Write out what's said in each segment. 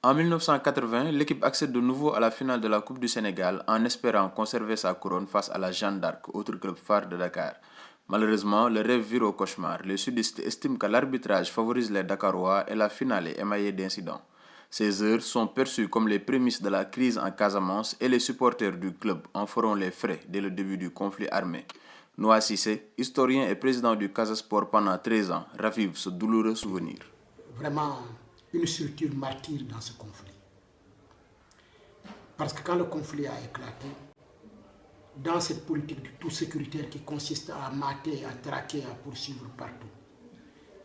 En 1980, l'équipe accède de nouveau à la finale de la Coupe du Sénégal en espérant conserver sa couronne face à la Jeanne d'Arc, autre club phare de Dakar. Malheureusement, le rêve vire au cauchemar. Les sudistes estiment que l'arbitrage favorise les Dakarois et la finale est émaillée d'incidents. Ces heures sont perçues comme les prémices de la crise en Casamance et les supporters du club en feront les frais dès le début du conflit armé. Noah Cissé, historien et président du Casasport pendant 13 ans, ravive ce douloureux souvenir. Vraiment une structure martyre dans ce conflit. Parce que quand le conflit a éclaté, dans cette politique du tout sécuritaire qui consiste à mater, à traquer, à poursuivre partout,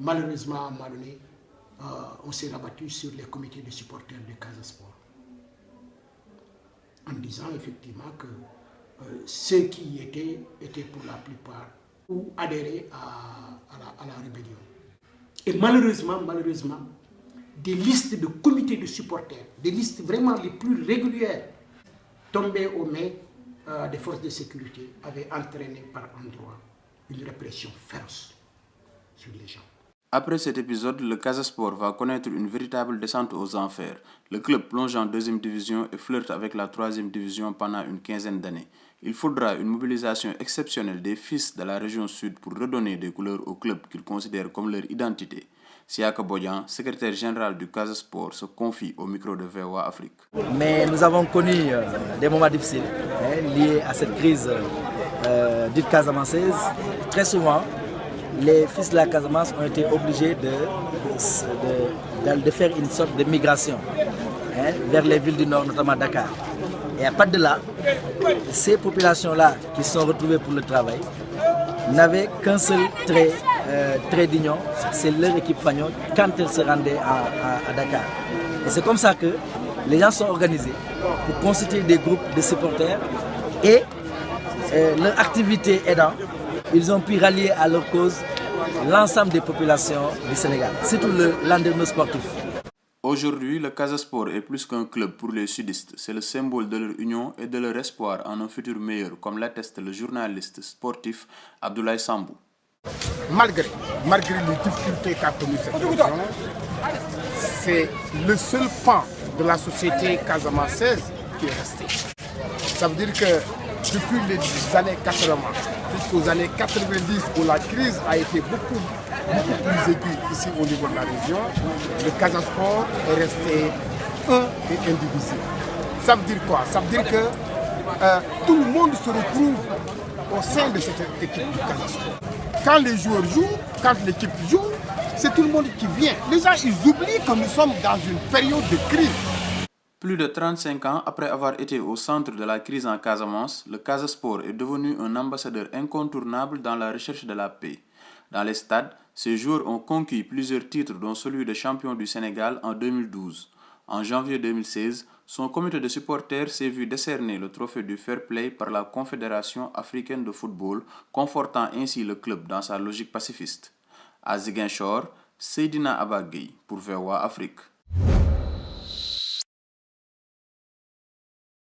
malheureusement, à un moment donné, on s'est rabattu sur les comités de supporters de Casasport. En disant effectivement que ceux qui y étaient pour la plupart ou adhérés à la rébellion. Et malheureusement, des listes de comités de supporters, des listes vraiment les plus régulières, tombées aux mains des forces de sécurité, avaient entraîné par endroits une répression féroce sur les gens. Après cet épisode, le Casasport va connaître une véritable descente aux enfers. Le club plonge en deuxième division et flirte avec la troisième division pendant une quinzaine d'années. Il faudra une mobilisation exceptionnelle des fils de la région sud pour redonner des couleurs au club qu'ils considèrent comme leur identité. Siaka Bodian, secrétaire général du Casasport, se confie au micro de VOA Afrique. Mais nous avons connu des moments difficiles liés à cette crise dite casamançaise. Très souvent, les fils de la Casamance ont été obligés de faire une sorte de migration vers les villes du nord, notamment Dakar. Et à partir de là, ces populations-là qui se sont retrouvées pour le travail n'avaient qu'un seul trait d'union, c'est leur équipe Fagnon quand elle se rendait à Dakar. Et c'est comme ça que les gens sont organisés pour constituer des groupes de supporters et leur activité aidant, ils ont pu rallier à leur cause l'ensemble des populations du Sénégal, surtout le landerneau sportif. Aujourd'hui, le Casasport est plus qu'un club pour les sudistes. C'est le symbole de leur union et de leur espoir en un futur meilleur, comme l'atteste le journaliste sportif Abdoulaye Sambou. Malgré les difficultés qu'a connues cette région, c'est le seul pan de la société casamançaise qui est resté. Ça veut dire que depuis les années 80 jusqu'aux années 90, où la crise a été beaucoup plus aiguë ici au niveau de la région, le Casasport est resté un et indivisible. Ça veut dire quoi? Ça veut dire que tout le monde se retrouve au sein de cette équipe du Casasport. Quand les joueurs jouent, quand l'équipe joue, c'est tout le monde qui vient. Les gens, ils oublient que nous sommes dans une période de crise. Plus de 35 ans après avoir été au centre de la crise en Casamance, le Casasport est devenu un ambassadeur incontournable dans la recherche de la paix. Dans les stades, ces joueurs ont conquis plusieurs titres, dont celui de champion du Sénégal en 2012. En janvier 2016, son comité de supporters s'est vu décerner le trophée du Fair Play par la Confédération africaine de football, confortant ainsi le club dans sa logique pacifiste. À Ziguinchor, Seydina Abba Gueye pour VOA Afrique.